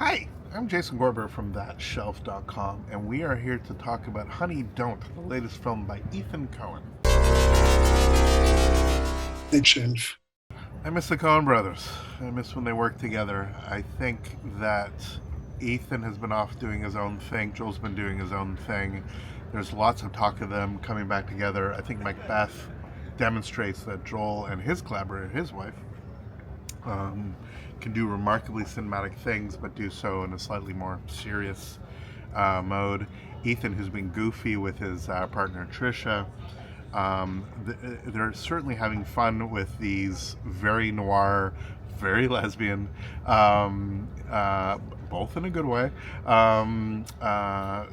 Hi, I'm Jason Gorber from ThatShelf.com, and we are here to talk about Honey Don't, the latest film by Ethan Coen. Big shelf. I miss the Coen brothers. I miss when they worked together. I think that Ethan has been off doing his own thing. Joel's been doing his own thing. There's lots of talk of them coming back together. I think Macbeth demonstrates that Joel and his collaborator, his wife, can do remarkably cinematic things, but do so in a slightly more serious mode. Ethan, who's been goofy with his partner Trisha, they're certainly having fun with these very noir, very lesbian, both in a good way,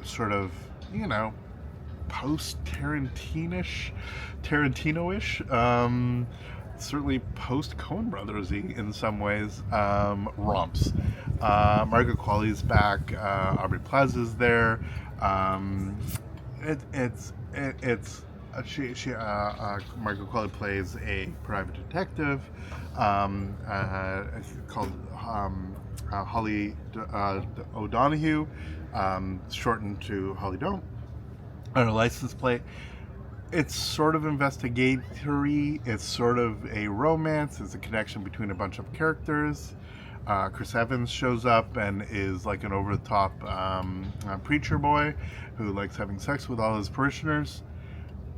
sort of, post Tarantino-ish, certainly post Coen Brothers-y in some ways, romps. Margaret Qualley's back. Aubrey Plaza's there. Margaret Qualley plays a private detective called Holly O'Donoghue, shortened to Holly Don't, on her license plate. It's sort of investigatory. It's sort of a romance. It's a connection between a bunch of characters. Chris Evans shows up and is like an over-the-top preacher boy who likes having sex with all his parishioners.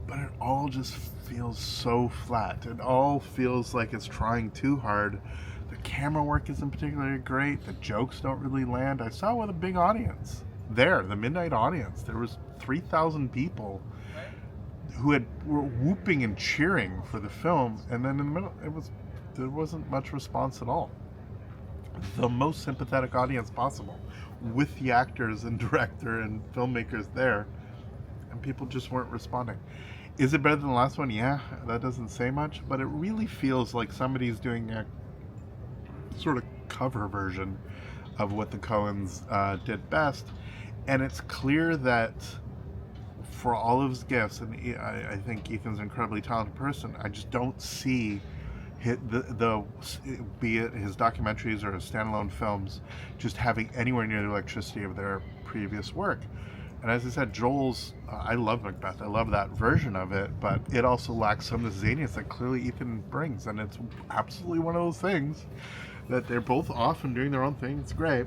But it all just feels so flat. It all feels like it's trying too hard. The camera work isn't particularly great. The jokes don't really land. I saw it with a big audience there, the midnight audience. There was 3,000 people who were whooping and cheering for the film, and then in the middle, there wasn't much response at all. The most sympathetic audience possible, with the actors and director and filmmakers there, and people just weren't responding. Is it better than the last one? Yeah, that doesn't say much, but it really feels like somebody's doing a sort of cover version of what the Coens did best, and it's clear that for all of his gifts, and I think Ethan's an incredibly talented person, I just don't see be it his documentaries or his standalone films just having anywhere near the electricity of their previous work. And as I said, Joel's, I love Macbeth, I love that version of it, but it also lacks some of the zaniness that clearly Ethan brings, and it's absolutely one of those things that they're both off and doing their own thing. It's great.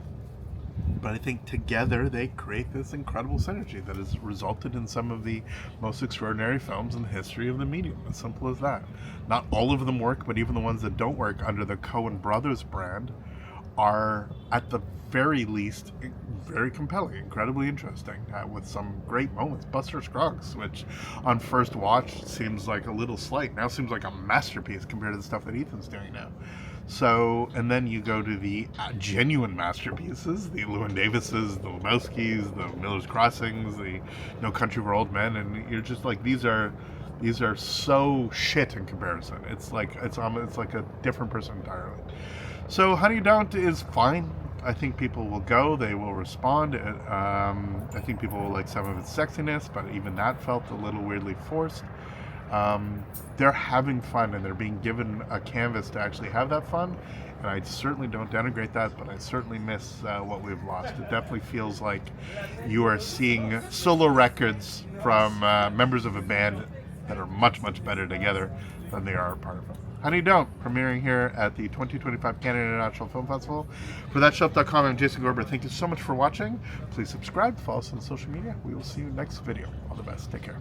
But I think together they create this incredible synergy that has resulted in some of the most extraordinary films in the history of the medium. As simple as that. Not all of them work, but even the ones that don't work under the Coen Brothers brand are, at the very least, very compelling, incredibly interesting, with some great moments. Buster Scruggs, which on first watch seems like a little slight, now seems like a masterpiece compared to the stuff that Ethan's doing now. So, and then you go to the genuine masterpieces, the Llewyn Davises, the Lebowskis, the Miller's Crossings, the No Country for Old Men, and you're just like, these are so shit in comparison. It's like a different person entirely. So Honey Don't is fine. I think people will go, they will respond. I think people will like some of its sexiness, but even that felt a little weirdly forced. They're having fun and they're being given a canvas to actually have that fun, and I certainly don't denigrate that, but I certainly miss what we've lost. It definitely feels like you are seeing solo records from members of a band that are much, much better together than they are a part of it. Honey Don't, premiering here at the 2025 Canada International Film Festival. For ThatShelf.com, I'm Jason Gorber. Thank you so much for watching. Please subscribe, follow us on social media. We will see you next video. All the best. Take care.